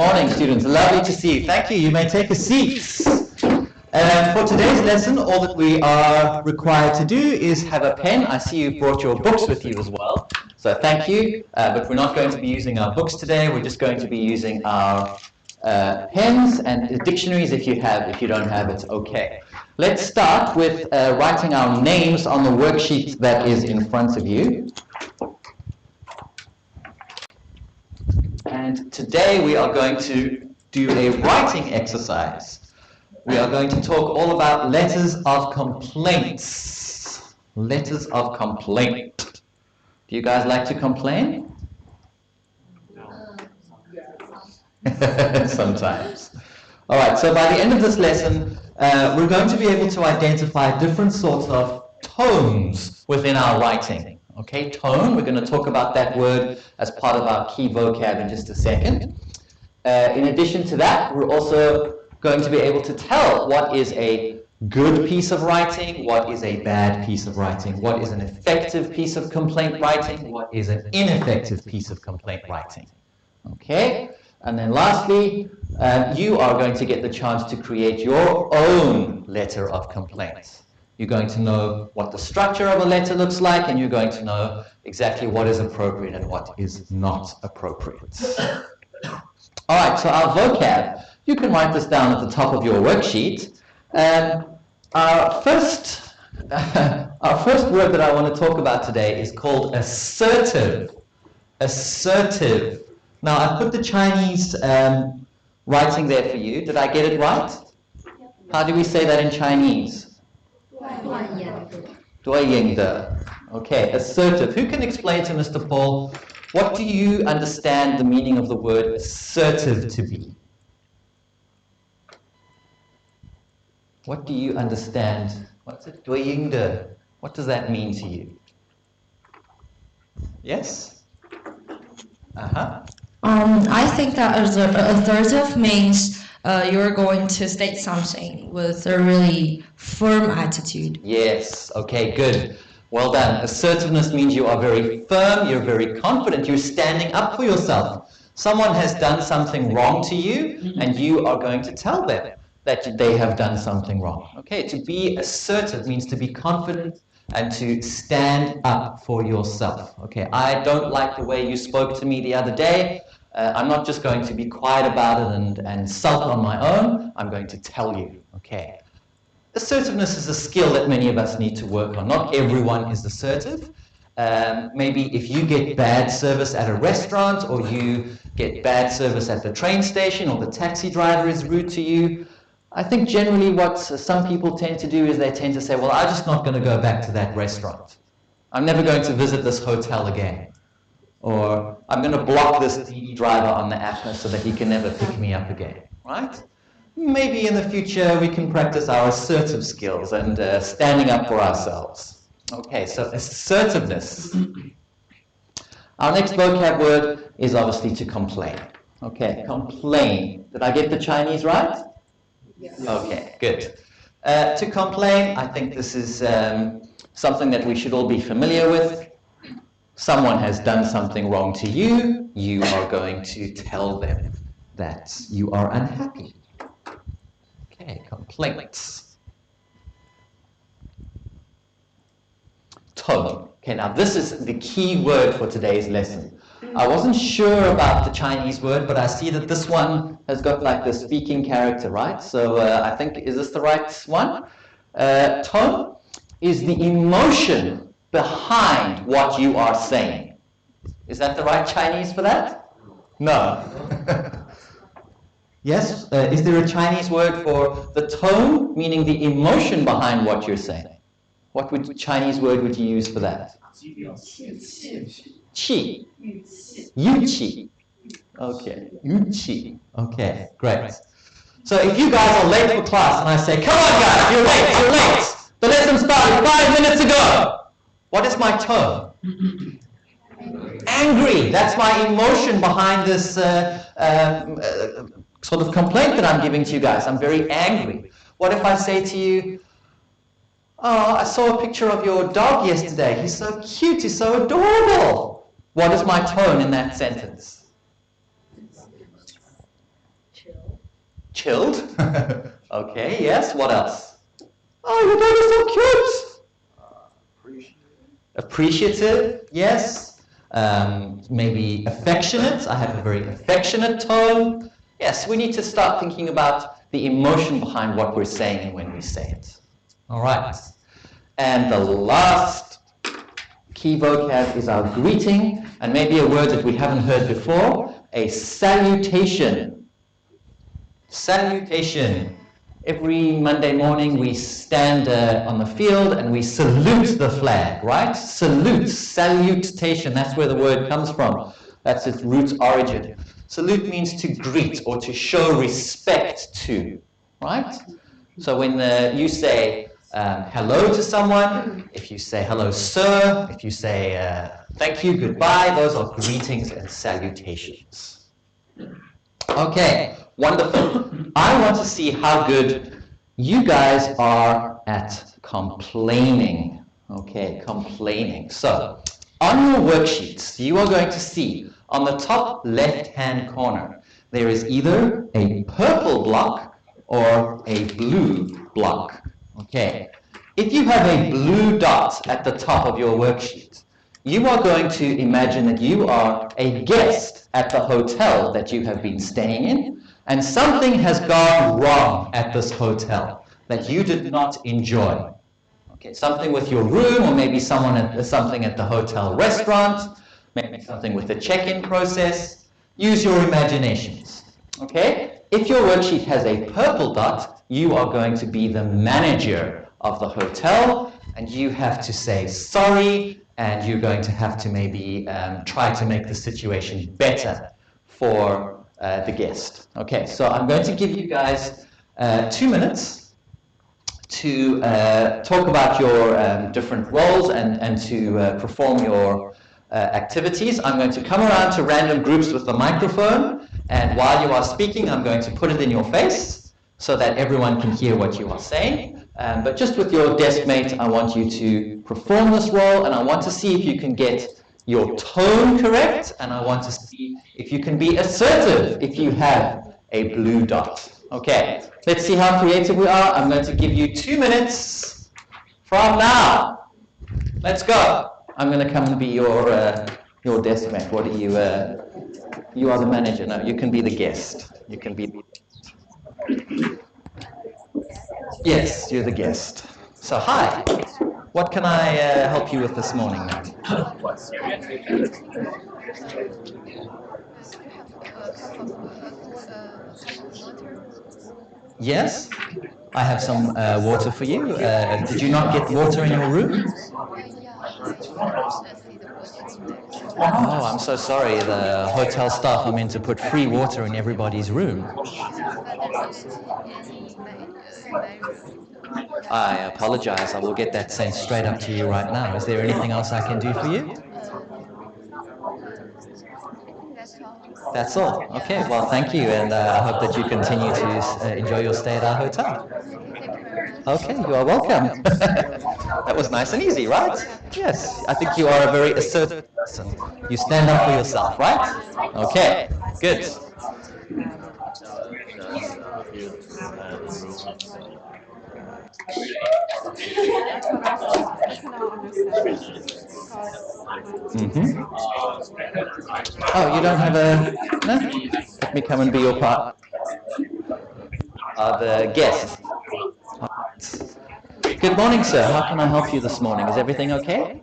morning, students. Lovely to see you. Thank you. You may take a seat. For today's lesson, all that we are required to do is have a pen. I see you brought your books with you as well. So thank you. But we're not going to be using our books today. We're just going to be using our pens and dictionaries. If you don't have, it's okay. Let's start with writing our names on the worksheet that is in front of you. And today we are going to do a writing exercise. We are going to talk all about letters of complaints. Letters of complaint. Do you guys like to complain? Sometimes. All right, so by the end of this lesson, we're going to be able to identify different sorts of tones within our writing. Okay, tone, we're going to talk about that word as part of our key vocab in just a second. In addition to that, we're also going to be able to tell what is a good piece of writing, what is a bad piece of writing, what is an effective piece of complaint writing, what is an ineffective piece of complaint writing. Okay, and then lastly, you are going to get the chance to create your own letter of complaint. You're going to know what the structure of a letter looks like, and you're going to know exactly what is appropriate and what is not appropriate. All right, so our vocab, you can write this down at the top of your worksheet. Our first word that I want to talk about today is called assertive. Assertive. Now, I've put the Chinese writing there for you. Did I get it right? How do we say that in Chinese? 对应的. Okay, assertive. Who can explain to Mr. Paul, what do you understand the meaning of the word assertive to be? What do you understand? What's it? 对应的. What does that mean to you? Yes? I think that assertive means you're going to state something with a really firm attitude. Yes, okay, good. Well done. Assertiveness means you are very firm, you're very confident, you're standing up for yourself. Someone has done something wrong to you, and you are going to tell them that they have done something wrong. Okay, to be assertive means to be confident and to stand up for yourself. Okay, I don't like the way you spoke to me the other day. I'm not just going to be quiet about it and sulk on my own. I'm going to tell you. Okay. Assertiveness is a skill that many of us need to work on. Not everyone is assertive. Maybe if you get bad service at a restaurant, or you get bad service at the train station, or the taxi driver is rude to you, I think generally what some people tend to do is they tend to say, well, I'm just not going to go back to that restaurant. I'm never going to visit this hotel again. Or I'm going to block this driver on the app so that he can never pick me up again, right? Maybe in the future we can practice our assertive skills and standing up for ourselves. Okay, so assertiveness. Our next vocab word is obviously to complain. Okay, complain. Did I get the Chinese right? Yes. Okay, good. To complain, I think this is something that we should all be familiar with. Someone has done something wrong to you, you are going to tell them that you are unhappy. Okay, complaints. Tone. Okay, now this is the key word for today's lesson. I wasn't sure about the Chinese word, but I see that this one has got like the speaking character, right? So I think, is this the right one? Tone is the emotion behind what you are saying. Is that the right Chinese for that? No. Yes? Is there a Chinese word for the tone, meaning the emotion behind what you're saying? What Chinese word would you use for that? Qi. Yuqi. Okay. Yuqi. Okay, great. So if you guys are late for class and I say, come on guys, you're late. The lesson started 5 minutes ago. What is my tone? Angry. That's my emotion behind this sort of complaint that I'm giving to you guys. I'm very angry. What if I say to you, oh, I saw a picture of your dog yesterday. He's so cute. He's so adorable. What is my tone in that sentence? Chilled. Okay, yes, what else? Oh, your dog is so cute. Appreciative, yes. Maybe affectionate. I have a very affectionate tone. Yes, we need to start thinking about the emotion behind what we're saying and when we say it. All right. And the last key vocab is our greeting, and maybe a word that we haven't heard before, a salutation. Salutation. Every Monday morning we stand on the field and we salute the flag, right? Salute, salutation, that's where the word comes from. That's its root origin. Salute means to greet or to show respect to, right? So when you say hello to someone, if you say hello sir, if you say thank you, goodbye, those are greetings and salutations. Okay, wonderful. I want to see how good you guys are at complaining. Okay, complaining. So, on your worksheets, you are going to see on the top left-hand corner, there is either a purple block or a blue block. Okay, if you have a blue dot at the top of your worksheet, you are going to imagine that you are a guest at the hotel that you have been staying in, and something has gone wrong at this hotel that you did not enjoy. Okay, something with your room, or maybe something at the hotel restaurant, maybe something with the check-in process. Use your imaginations. Okay? If your worksheet has a purple dot, you are going to be the manager of the hotel, and you have to say sorry, and you're going to have to maybe try to make the situation better for the guest. Okay, so I'm going to give you guys 2 minutes to talk about your different roles and to perform your activities. I'm going to come around to random groups with the microphone, and while you are speaking, I'm going to put it in your face so that everyone can hear what you are saying. But just with your desk mate, I want you to perform this role, and I want to see if you can get your tone correct, and I want to see if you can be assertive if you have a blue dot. Okay, let's see how creative we are. I'm going to give you 2 minutes from now. Let's go. I'm going to come and be your desk mate. What are you? You are the manager. No, you can be the guest. You can be. Yes, you're the guest. So, hi. What can I help you with this morning, mate? Yes, I have some water for you. Did you not get water in your room? Oh, I'm so sorry. The hotel staff are meant to put free water in everybody's room. I apologize. I will get that sent straight up to you right now. Is there anything else I can do for you? That's all. Okay, well, thank you, and I hope that you continue to enjoy your stay at our hotel. Okay, you are welcome. That was nice and easy, right? Yes, I think you are a very assertive person. You stand up for yourself, right? Okay, good. Oh, you don't have a... No? Let me come and be your part. The guest. Good morning, sir. How can I help you this morning? Is everything okay?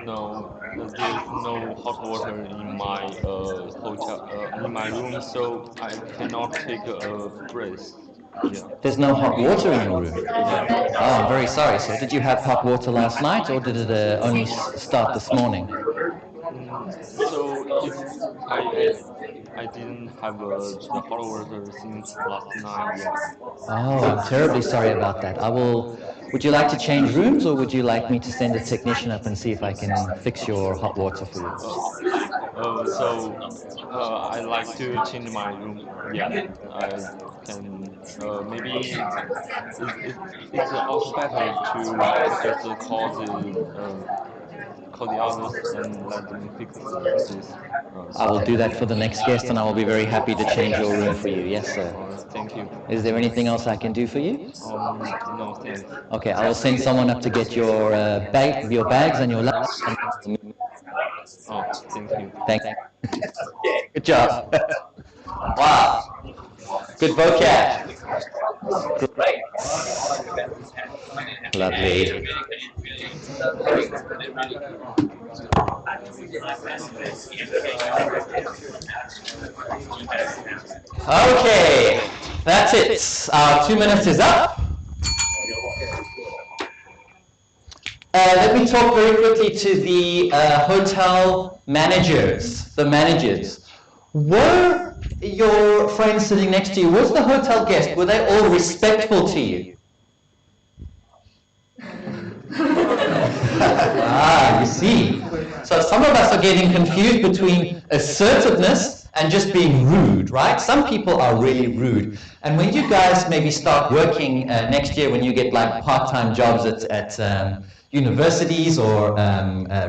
No, there's no hot water in my hotel, in my room, so I cannot take a breath. Yeah. There's no hot water in your room? Yeah. Oh, I'm very sorry, sir. Did you have hot water last night, or did it only start this morning? So if I didn't have the hot water since last night. Yeah. Oh, I'm terribly sorry about that. Would you like to change rooms, or would you like me to send a technician up and see if I can fix your hot water for you? I like to change my room. Yeah, I can. Maybe it's also better to just call the call the others and let them fix this. I will do that for the next guest, and I will be very happy to change your room for you. Yes, sir. Thank you. Is there anything else I can do for you? No, thanks. Okay, I will send someone up to get your bags and your laptop. Oh, thank you. Thank you. Good job. Wow. Good vocab. Great. Lovely. Okay, that's it. Our 2 minutes is up. Let me talk very quickly to the hotel managers, the managers. Were your friends sitting next to you, was the hotel guest, were they all respectful to you? You see. So some of us are getting confused between assertiveness and just being rude, right? Some people are really rude. And when you guys maybe start working next year, when you get like part-time jobs at universities or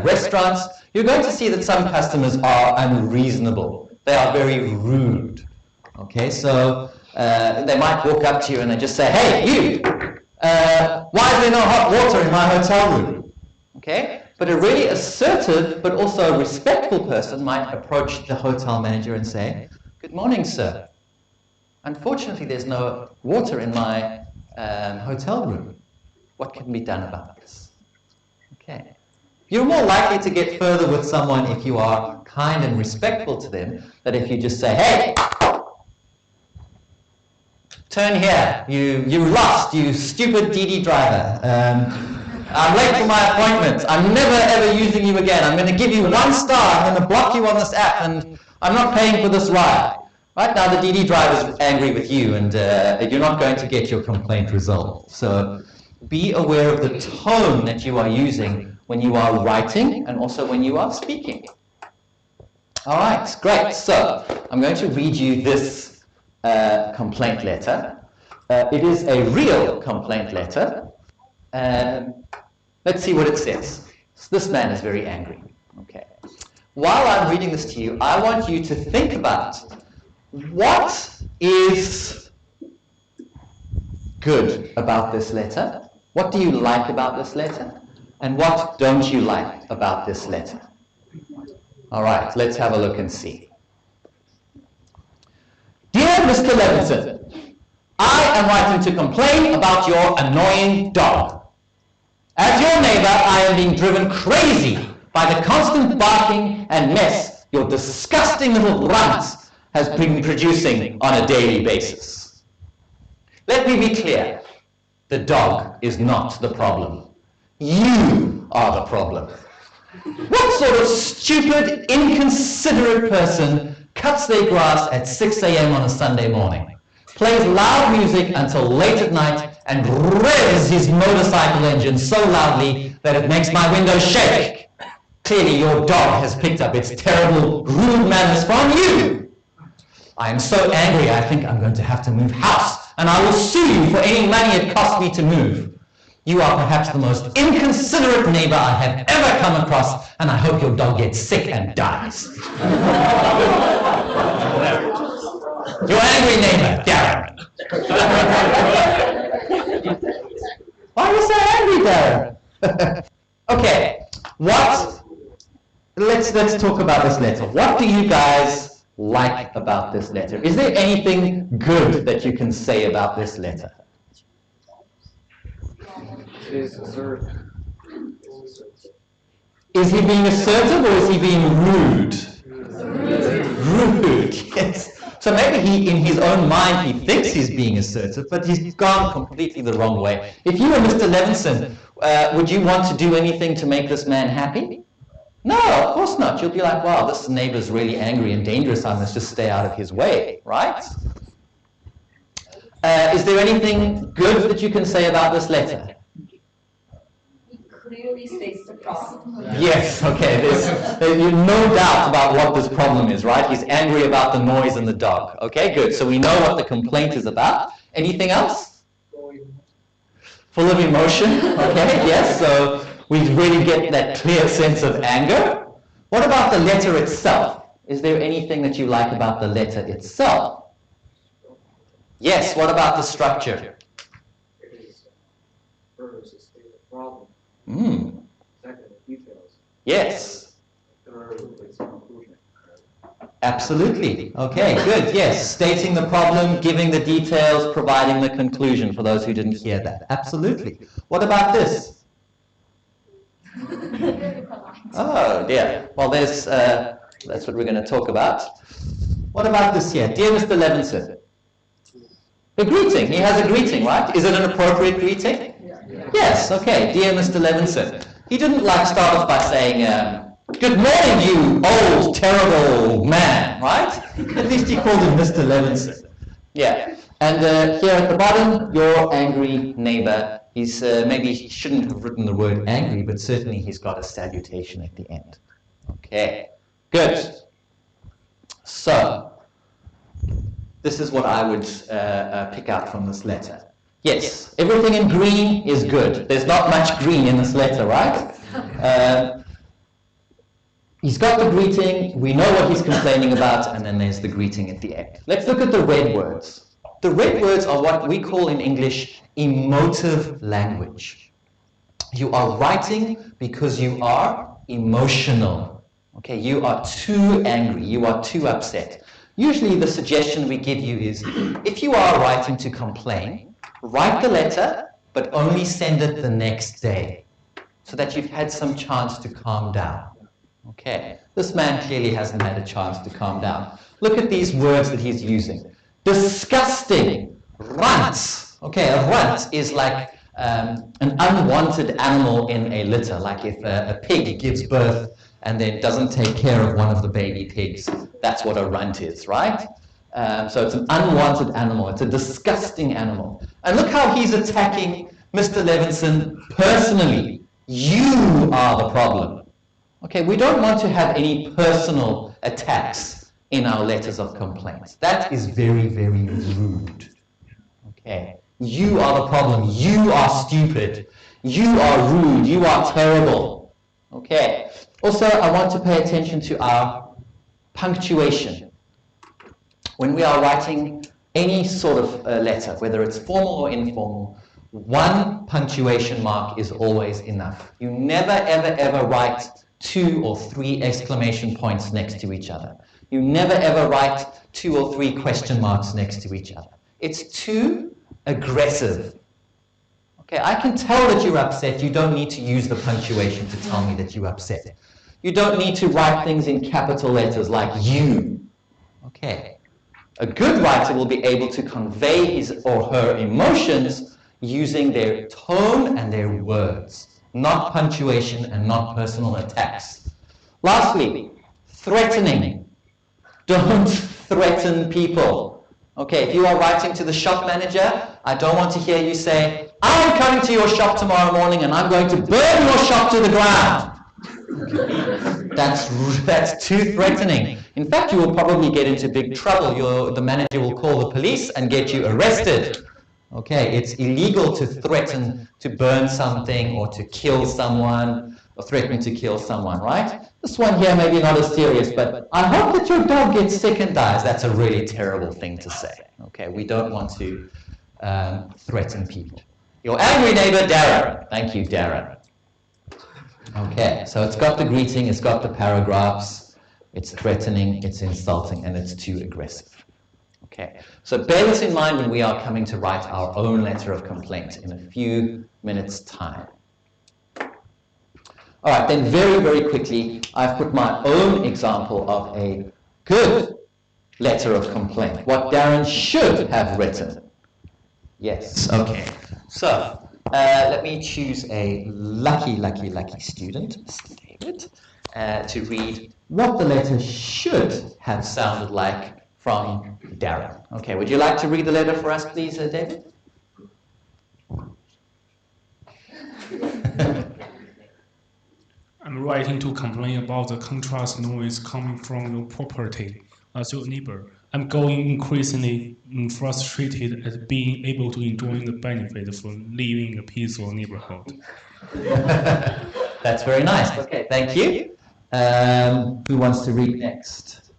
restaurants, you're going to see that some customers are unreasonable. They are very rude. Okay, so they might walk up to you and they just say, "Hey, you, why is there no hot water in my hotel room?" Okay, but a really assertive but also respectful person might approach the hotel manager and say, "Good morning, sir. Unfortunately, there's no water in my hotel room. What can be done about this?" Okay. You're more likely to get further with someone if you are kind and respectful to them than if you just say, "Hey, turn here, you lost, you stupid DD driver. I'm late for my appointment. I'm never ever using you again. I'm going to give you 1 star. I'm going to block you on this app, and I'm not paying for this ride." Right now, the DD driver is angry with you, and you're not going to get your complaint resolved. So be aware of the tone that you are using when you are writing and also when you are speaking. All right, great. So I'm going to read you this complaint letter. It is a real complaint letter. Let's see what it says. So this man is very angry. Okay. While I'm reading this to you, I want you to think about what is good about this letter. What do you like about this letter? And what don't you like about this letter? All right, let's have a look and see. Dear Mr. Levinson, I am writing to complain about your annoying dog. As your neighbor, I am being driven crazy by the constant barking and mess your disgusting little runt has been producing on a daily basis. Let me be clear. The dog is not the problem. You are the problem. What sort of stupid, inconsiderate person cuts their grass at 6 a.m. on a Sunday morning, plays loud music until late at night, and revs his motorcycle engine so loudly that it makes my windows shake? Clearly your dog has picked up its terrible, rude manners from you. I am so angry I think I'm going to have to move house, and I will sue you for any money it costs me to move. You are perhaps the most inconsiderate neighbor I have ever come across, and I hope your dog gets sick and dies. Your angry neighbor, Darren. Why are you so angry, Darren? Okay, let's talk about this letter. What do you guys like about this letter? Is there anything good that you can say about this letter? Is assertive. Is he being assertive or is he being rude? Rude, yes. So maybe he, in his own mind, he thinks he's being assertive, but he's gone completely the wrong way. If you were Mr. Levinson, would you want to do anything to make this man happy? No, of course not. You'll be like, wow, this neighbor's really angry and dangerous. I must just stay out of his way, right? Is there anything good that you can say about this letter? Clearly states the problem. Yes, okay, there's no doubt about what this problem is, right? He's angry about the noise and the dog. Okay, good. So we know what the complaint is about. Anything else? Full of emotion, okay, yes. So We really get that clear sense of anger. What about the letter itself? Is there anything that you like about the letter itself? Yes, what about the structure? First, it's the problem. Second, details. Yes. Third, it's conclusion. Absolutely. Okay, good. Yes, stating the problem, giving the details, providing the conclusion for those who didn't hear that. Absolutely. What about this? Oh dear. Well, that's what we're going to talk about. What about this here? Dear Mr. Levinson. A greeting. He has a greeting, right? Is it an appropriate greeting? Yes. Okay. Dear Mr. Levinson. He didn't start off by saying, good morning, you old, terrible man, right? At least he called him Mr. Levinson. Yeah. And here at the bottom, your angry neighbor. He's maybe he shouldn't have written the word angry, but certainly he's got a salutation at the end. Okay. Good. So, this is what I would pick out from this letter. Yes, everything in green is good. There's not much green in this letter, right? He's got the greeting, we know what he's complaining about, and then there's the greeting at the end. Let's look at the red words. The red words are what we call in English emotive language. You are writing because you are emotional. Okay, you are too angry, you are too upset. Usually the suggestion we give you is, if you are writing to complain, write the letter, but only send it the next day, so that you've had some chance to calm down. Okay, this man clearly hasn't had a chance to calm down. Look at these words that he's using. Disgusting, runt. Okay, a runt is like an unwanted animal in a litter, like if a pig gives birth and then doesn't take care of one of the baby pigs. That's what a runt is, right? So it's an unwanted animal. It's a disgusting animal. And look how he's attacking Mr. Levinson personally. You are the problem. Okay, we don't want to have any personal attacks in our letters of complaints. That is very, very rude. Okay, you are the problem. You are stupid. You are rude. You are terrible. Okay. Also, I want to pay attention to our punctuation. When we are writing any sort of letter, whether it's formal or informal, one punctuation mark is always enough. You never, ever, ever write 2 or 3 exclamation points next to each other. You never, ever write 2 or 3 question marks next to each other. It's too aggressive. Okay, I can tell that you're upset. You don't need to use the punctuation to tell me that you're upset. You don't need to write things in capital letters like you. Okay. A good writer will be able to convey his or her emotions using their tone and their words, not punctuation and not personal attacks. Lastly, threatening. Don't threaten people. Okay, if you are writing to the shop manager, I don't want to hear you say, I'm coming to your shop tomorrow morning and I'm going to burn your shop to the ground. That's too threatening. In fact, you will probably get into big trouble. The manager will call the police and get you arrested. Okay, it's illegal to threaten to burn something or to kill someone or threaten to kill someone, right? This one here maybe not as serious, but I hope that your dog gets sick and dies. That's a really terrible thing to say. Okay, we don't want to threaten people. Your angry neighbor, Darren. Thank you, Darren. Okay, so it's got the greeting, it's got the paragraphs, it's threatening, it's insulting, and it's too aggressive. Okay, so bear this in mind when we are coming to write our own letter of complaint in a few minutes' time. All right, then very, very quickly, I've put my own example of a good letter of complaint, what Darren should have written. Yes, okay. So, let me choose a lucky student, Mr. David, to read what the letter should have sounded like from Darren. Okay, would you like to read the letter for us, please, David? I'm writing to complain about the contrast noise coming from your property. As your neighbor, I'm going increasingly frustrated at being able to enjoy the benefit from living in a peaceful neighborhood. That's very nice. Okay, thank you. Who wants to read next?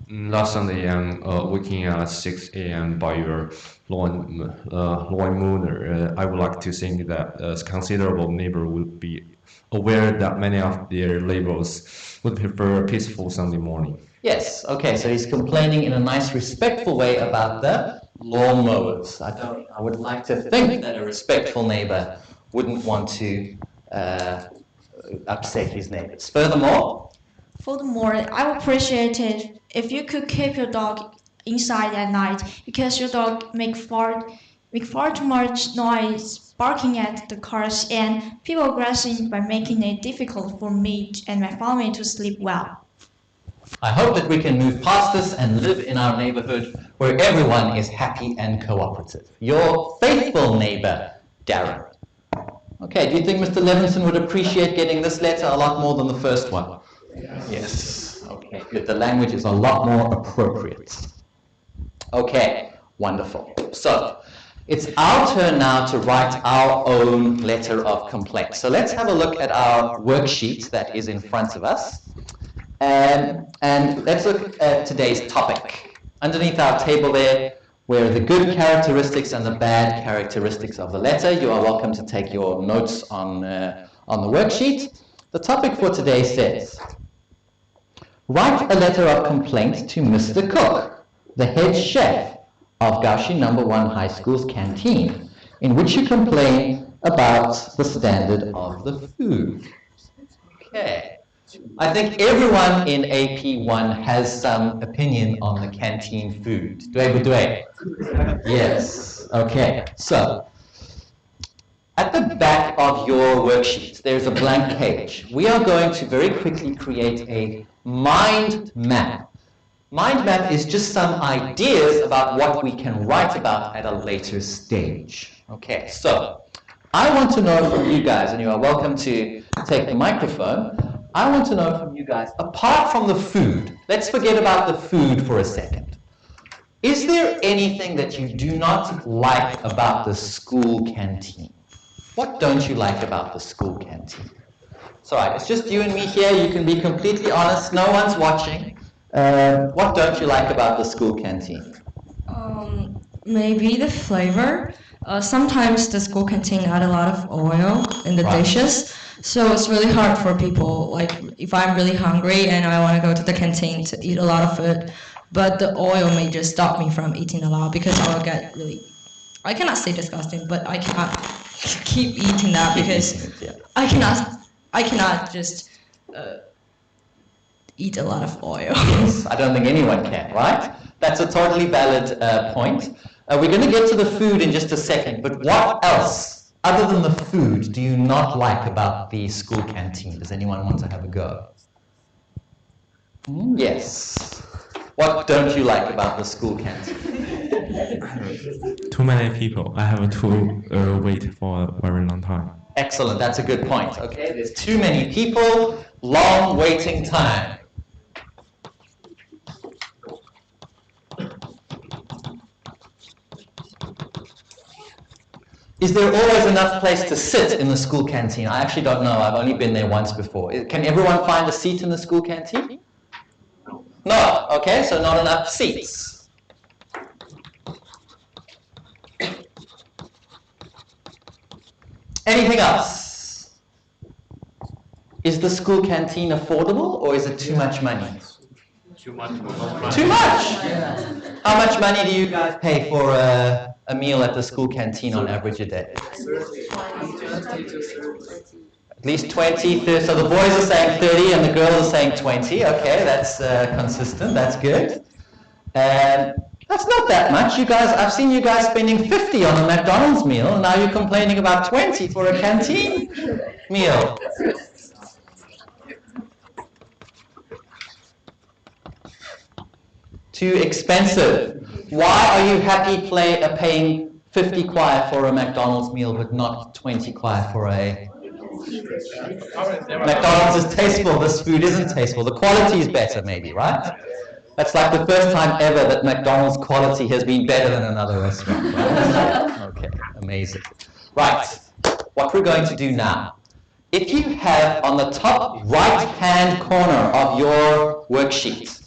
Last Sunday, I'm waking at 6 a.m. by your lawn mower. I would like to think that a considerable neighbor would be aware that many of their neighbors would prefer a peaceful Sunday morning. Yes, okay, so he's complaining in a nice, respectful way about the lawnmowers. I would like to think that a respectful neighbor wouldn't want to upset his neighbors. Furthermore, I would appreciate it if you could keep your dog inside at night, because your dog make far too much noise barking at the cars, and people aggressing by making it difficult for me and my family to sleep well. I hope that we can move past this and live in our neighborhood where everyone is happy and cooperative. Your faithful neighbor, Darren. Okay, do you think Mr. Levinson would appreciate getting this letter a lot more than the first one? Yes. Okay, good. The language is a lot more appropriate. Okay, wonderful. So, it's our turn now to write our own letter of complaint. So let's have a look at our worksheet that is in front of us. And let's look at today's topic. Underneath our table there, where are the good characteristics and the bad characteristics of the letter. You are welcome to take your notes on the worksheet. The topic for today says, write a letter of complaint to Mr. Cook, the head chef of Gaoxi No. 1 High School's canteen, in which you complain about the standard of the food. Okay. I think everyone in AP1 has some opinion on the canteen food. Yes. Okay. So, at the back of your worksheet, there's a blank page. We are going to very quickly create a mind map. Mind map is just some ideas about what we can write about at a later stage. Okay, so I want to know from you guys, and you are welcome to take the microphone. I want to know from you guys, apart from the food, let's forget about the food for a second. Is there anything that you do not like about the school canteen? What don't you like about the school canteen? It's all right, it's just you and me here. You can be completely honest. No one's watching. What don't you like about the school canteen? Maybe the flavor. Sometimes the school canteen add a lot of oil in the dishes, so it's really hard for people. Like if I'm really hungry and I want to go to the canteen to eat a lot of food, but the oil may just stop me from eating a lot because I'll get really, I cannot say disgusting, but I cannot keep eating that because I cannot just eat a lot of oil. Yes, I don't think anyone can, right? That's a totally valid point. We're going to get to the food in just a second, but what else, other than the food, do you not like about the school canteen? Does anyone want to have a go? Yes. What don't you like about the school canteen? Too many people. I have to wait for a very long time. Excellent, that's a good point. Okay, there's too many people, long waiting time. Is there always enough place to sit in the school canteen? I actually don't know. I've only been there once before. Can everyone find a seat in the school canteen? No. Okay, so not enough seats. Anything else? Is the school canteen affordable or is it too much money? Too much. Too much? How much money do you guys pay for a meal at the school canteen on average a day? At least 20, 30. So the boys are saying 30 and the girls are saying 20. Okay, that's consistent. That's good. That's not that much. You guys, I've seen you guys spending 50 on a McDonald's meal, and now you're complaining about 20 for a canteen meal. Too expensive. Why are you happy paying 50 kwai for a McDonald's meal but not 20 kwai for a... McDonald's is tasteful, this food isn't tasteful. The quality is better maybe, right? That's like the first time ever that McDonald's quality has been better than another restaurant. Right? Okay, amazing. Right, what we're going to do now if you have on the top right-hand corner of your worksheet,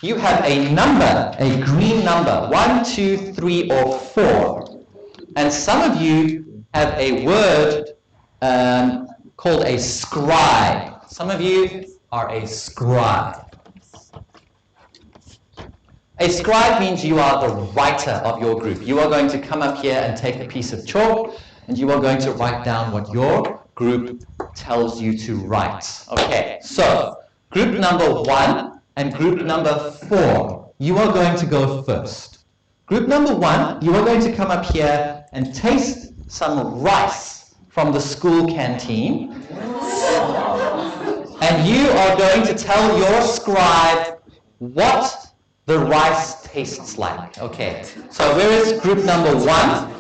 you have a number, a green number, 1, 2, 3, or 4. And some of you have a word called a scribe. Some of you are a scribe. A scribe means you are the writer of your group. You are going to come up here and take a piece of chalk, and you are going to write down what your group tells you to write. Okay, so group number 1 and group number 4, you are going to go first. Group number 1, you are going to come up here and taste some rice from the school canteen. And you are going to tell your scribe what the rice tastes like. Okay, so where is group number 1?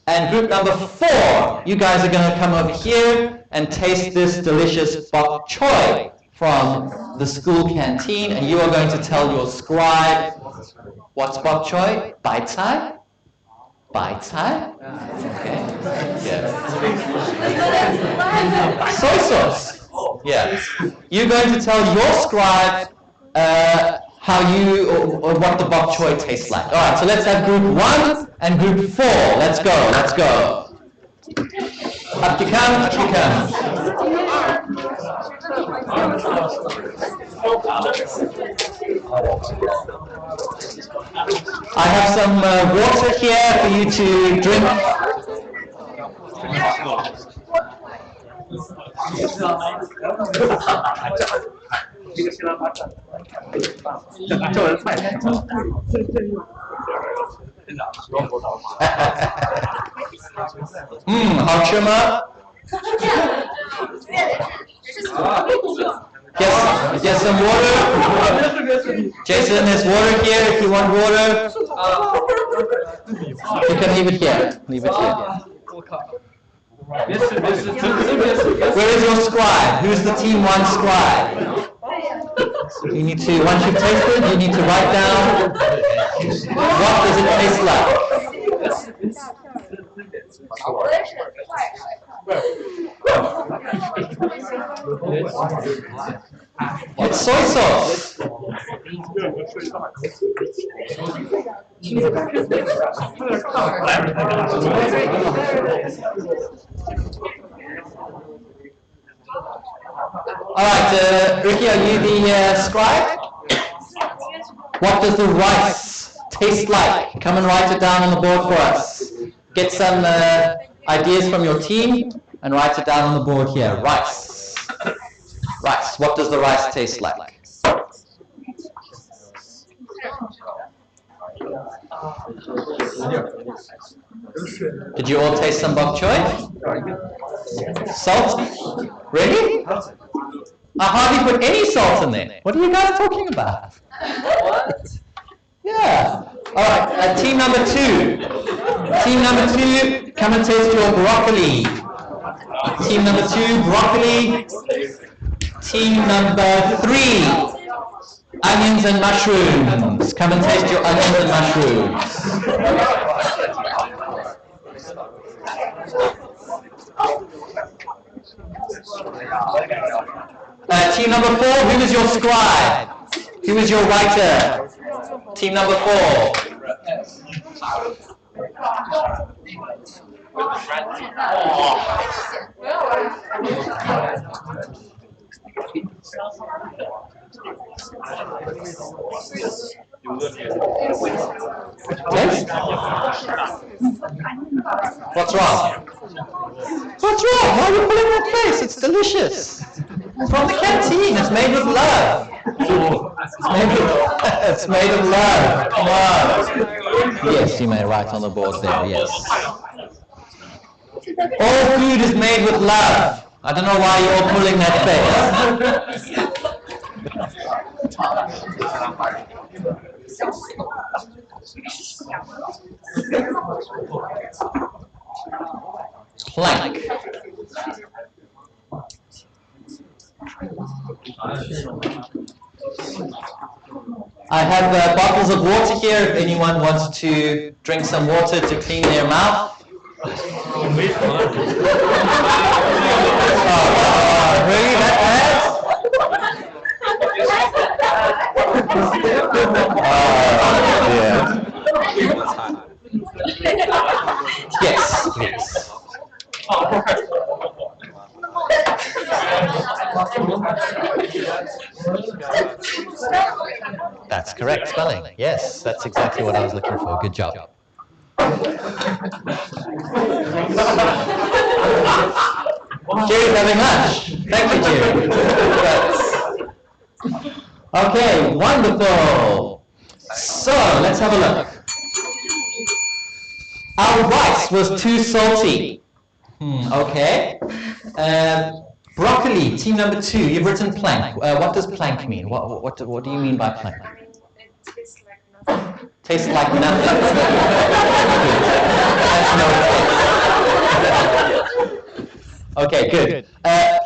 And group number 4, you guys are going to come over here and taste this delicious bok choy from the school canteen, and you are going to tell your scribe, what's bok choy? Bai cai? Bai cai? Okay. Yeah. Soy sauce. Yeah. You're going to tell your scribe how you or what the bok choy tastes like. All right. So let's have group 1 and group 4. Let's go. Let's go. Up you come. Up you come. I have some water here for you to drink. Hao吃吗? Get some water. Jason, there's water here if you want water. You can leave it here. Leave it here. Where is your scribe? Who's the team 1 scribe? You need to, once you've tasted, you need to write down what does it taste like. It's soy sauce. All right, Ricky, are you the scribe? What does the rice taste like? Come and write it down on the board for us. Get some ideas from your team and write it down on the board here. Rice. Rice. What does the rice taste like? Did you all taste some bok choy? Salt? Really? I hardly put any salt in there. What are you guys talking about? What? Yeah. All right. Team number 2. Team number 2, come and taste your broccoli. Team number 2, broccoli. Team number 3, onions and mushrooms. Come and taste your onions and mushrooms. Team number 4, who is your scribe? Who is your writer? Team number 4. Yes? What's wrong? What's wrong? Why are you pulling that face? It's delicious. It's from the canteen. It's made with love. It's made of love. Come on. Yes, you may write on the board there. Yes. All food is made with love. I don't know why you're all pulling that face. Plank. I have bottles of water here if anyone wants to drink some water to clean their mouth. Really, that bad? Yes, yes. That's correct spelling. Yes, that's exactly what I was looking for. Good job. Jerry's having lunch. Thank you, Jerry. Okay, wonderful. So, let's have a look. Our rice was too salty. Okay. Broccoli, team number 2. You've written plank. What does plank mean? What do you mean by plank? I mean, it tastes like nothing. Tastes like nothing. Okay, good.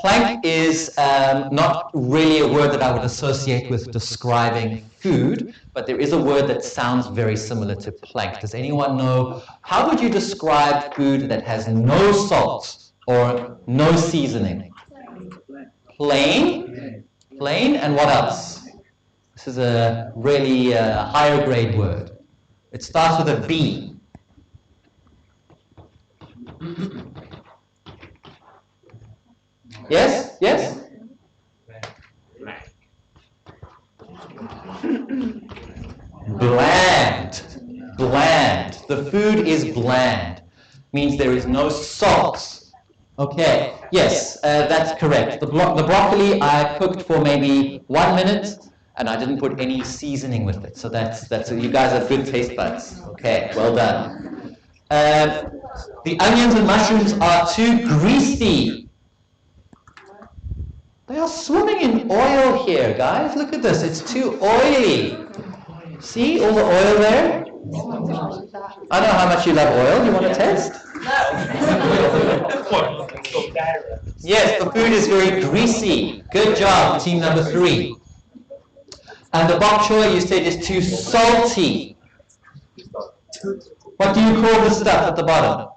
Plank is not really a word that I would associate with describing food, but there is a word that sounds very similar to plank. Does anyone know, how would you describe food that has no salt or no seasoning? Plain? Plain, and what else? This is a really higher grade word. It starts with a B. Yes? Yes? Bland. Bland. The food is bland. Means there is no salt. Okay. Yes, that's correct. The broccoli I cooked for maybe 1 minute, and I didn't put any seasoning with it. So that's you guys have good taste buds. Okay, well done. The onions and mushrooms are too greasy. They are swimming in oil here, guys. Look at this. It's too oily. See all the oil there? I know how much you love oil. You want to taste? Yes, the food is very greasy. Good job, team number 3. And the bok choy you said is too salty. What do you call this stuff at the bottom?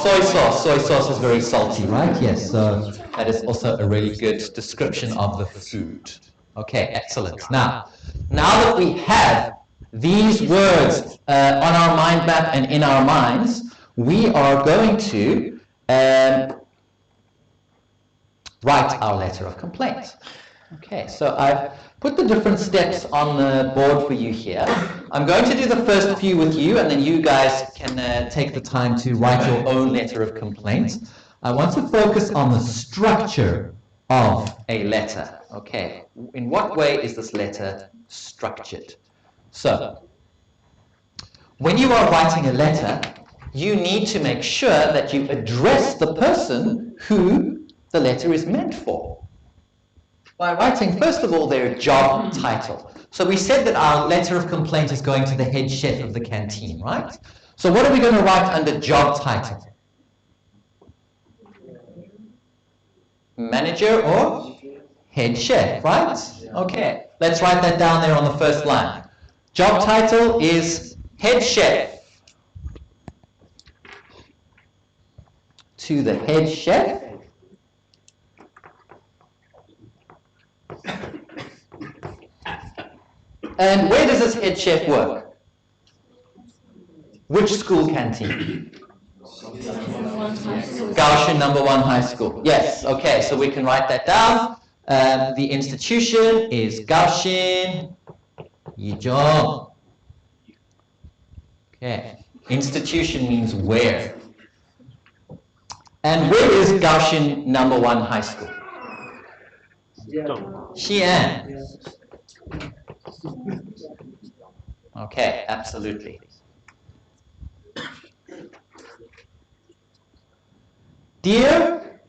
Soy sauce. Soy sauce is very salty, right? Yes, so that is also a really good description of the food. Okay, excellent. Now that we have these words on our mind map and in our minds, we are going to write our letter of complaint. Okay, so I've put the different steps on the board for you here. I'm going to do the first few with you, and then you guys can take the time to write your own letter of complaint. I want to focus on the structure of a letter. Okay, in what way is this letter structured? So, when you are writing a letter, you need to make sure that you address the person who the letter is meant for. By writing, first of all, their job title. So we said that our letter of complaint is going to the head chef of the canteen, right? So what are we going to write under job title? Manager or head chef, right? Okay, let's write that down there on the first line. Job title is head chef. To the head chef. And where does this head chef work? Which school canteen? Kaohsiung number 1 high school. Yes, okay, so we can write that down. The institution is Kaohsiung Yizhong. Okay, institution means where. And where is Kaohsiung number 1 high school? Xi'an. Okay, absolutely. Dear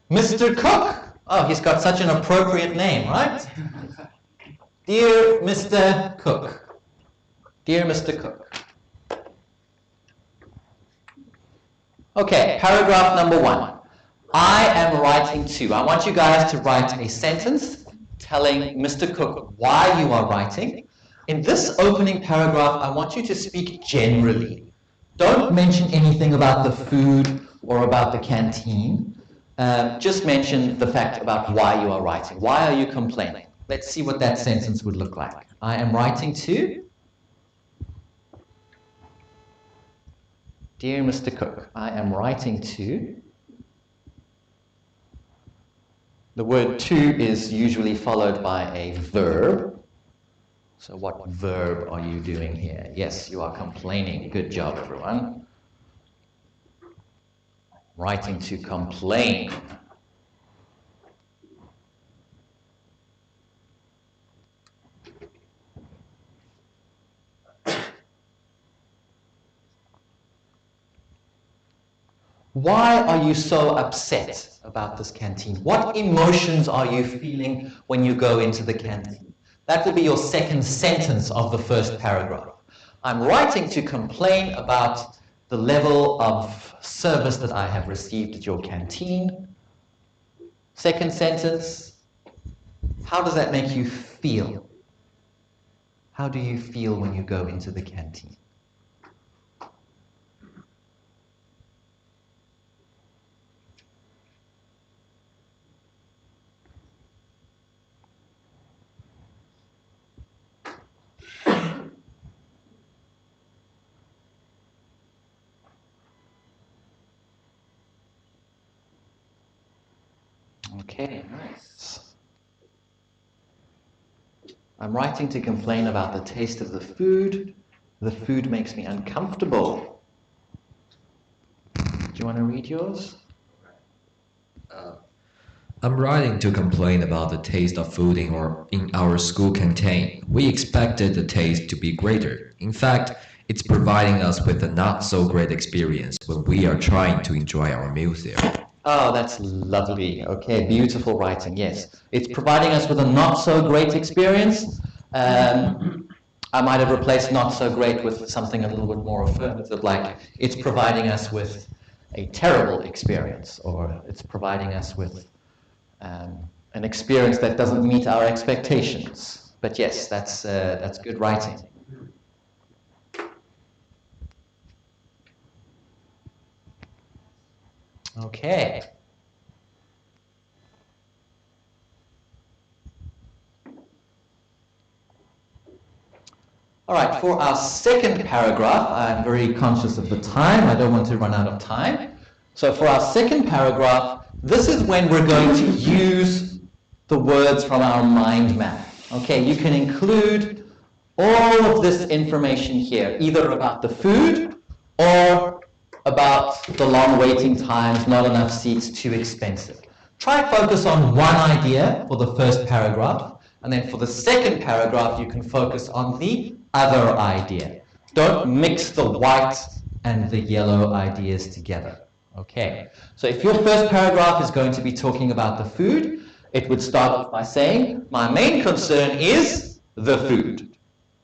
Mr. Cook. Oh, he's got such an appropriate name, right? Dear Mr. Cook. Dear Mr. Cook. Okay, paragraph number 1. I am writing to. I want you guys to write a sentence telling Mr. Cook why you are writing. In this opening paragraph, I want you to speak generally. Don't mention anything about the food or about the canteen. Just mention the fact about why you are writing. Why are you complaining? Let's see what that sentence would look like. I am writing to Dear Mr. Cook. I am writing to. The word to is usually followed by a verb. So what verb are you doing here? Yes, you are complaining. Good job, everyone. Writing to complain. Why are you so upset about this canteen? What emotions are you feeling when you go into the canteen? That will be your second sentence of the first paragraph. I'm writing to complain about the level of service that I have received at your canteen. Second sentence, how does that make you feel? How do you feel when you go into the canteen? Okay, nice. I'm writing to complain about the taste of the food. The food makes me uncomfortable. Do you want to read yours? I'm writing to complain about the taste of food in our school canteen. We expected the taste to be greater. In fact, it's providing us with a not so great experience when we are trying to enjoy our meals there. Oh, that's lovely. Okay, beautiful writing, yes. It's providing us with a not so great experience. I might have replaced not so great with something a little bit more affirmative, like it's providing us with a terrible experience, or it's providing us with an experience that doesn't meet our expectations. But yes, that's good writing. Okay. All right, for our second paragraph, I'm very conscious of the time. I don't want to run out of time. So for our second paragraph, this is when we're going to use the words from our mind map. Okay, you can include all of this information here, either about the food or about the long waiting times, not enough seats, too expensive. Try focus on one idea for the first paragraph, and then for the second paragraph, you can focus on the other idea. Don't mix the white and the yellow ideas together. Okay, so if your first paragraph is going to be talking about the food, it would start off by saying, my main concern is the food,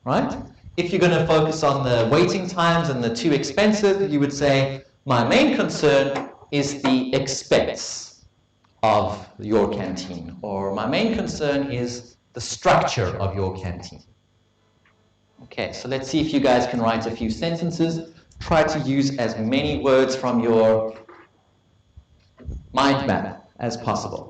right? If you're going to focus on the waiting times and the too expensive, you would say, my main concern is the expense of your canteen, or my main concern is the structure of your canteen. Okay, so let's see if you guys can write a few sentences. Try to use as many words from your mind map as possible.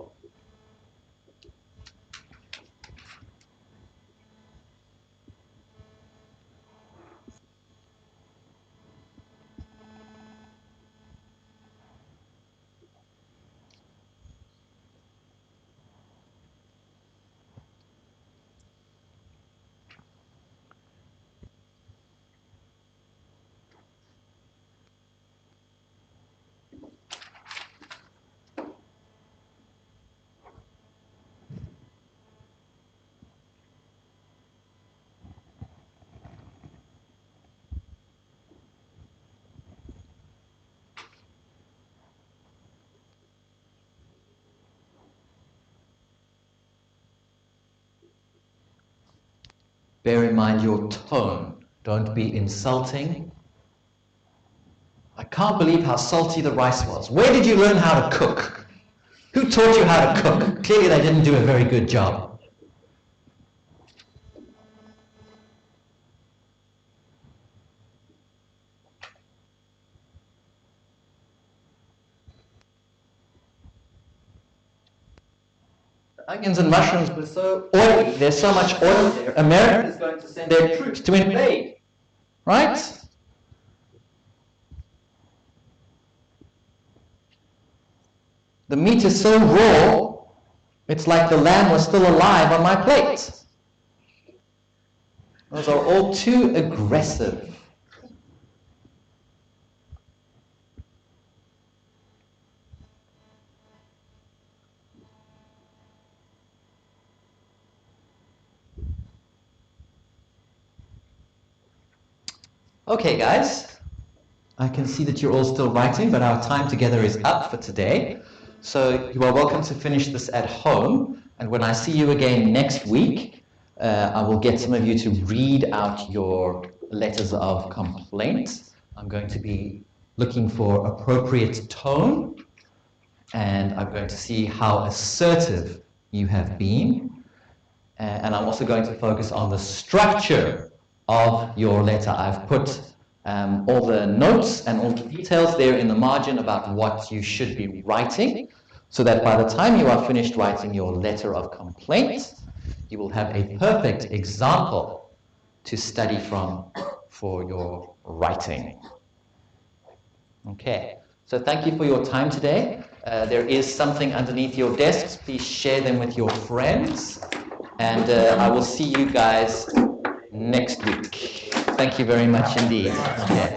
Bear in mind your tone. Don't be insulting. I can't believe how salty the rice was. Where did you learn how to cook? Who taught you how to cook? Clearly they didn't do a very good job. onions and mushrooms were so oily, there's so much oil there, America is going to send their troops to invade. Right? The meat is so raw, it's like the lamb was still alive on my plate. Those are all too aggressive. Okay, guys, I can see that you're all still writing, but our time together is up for today. So you are welcome to finish this at home. And when I see you again next week, I will get some of you to read out your letters of complaint. I'm going to be looking for appropriate tone, and I'm going to see how assertive you have been. And I'm also going to focus on the structure of your letter. I've put all the notes and all the details there in the margin about what you should be writing, so that by the time you are finished writing your letter of complaint, you will have a perfect example to study from for your writing. Okay, so thank you for your time today. There is something underneath your desks. Please share them with your friends, and I will see you guys next week. Thank you very much indeed. Okay.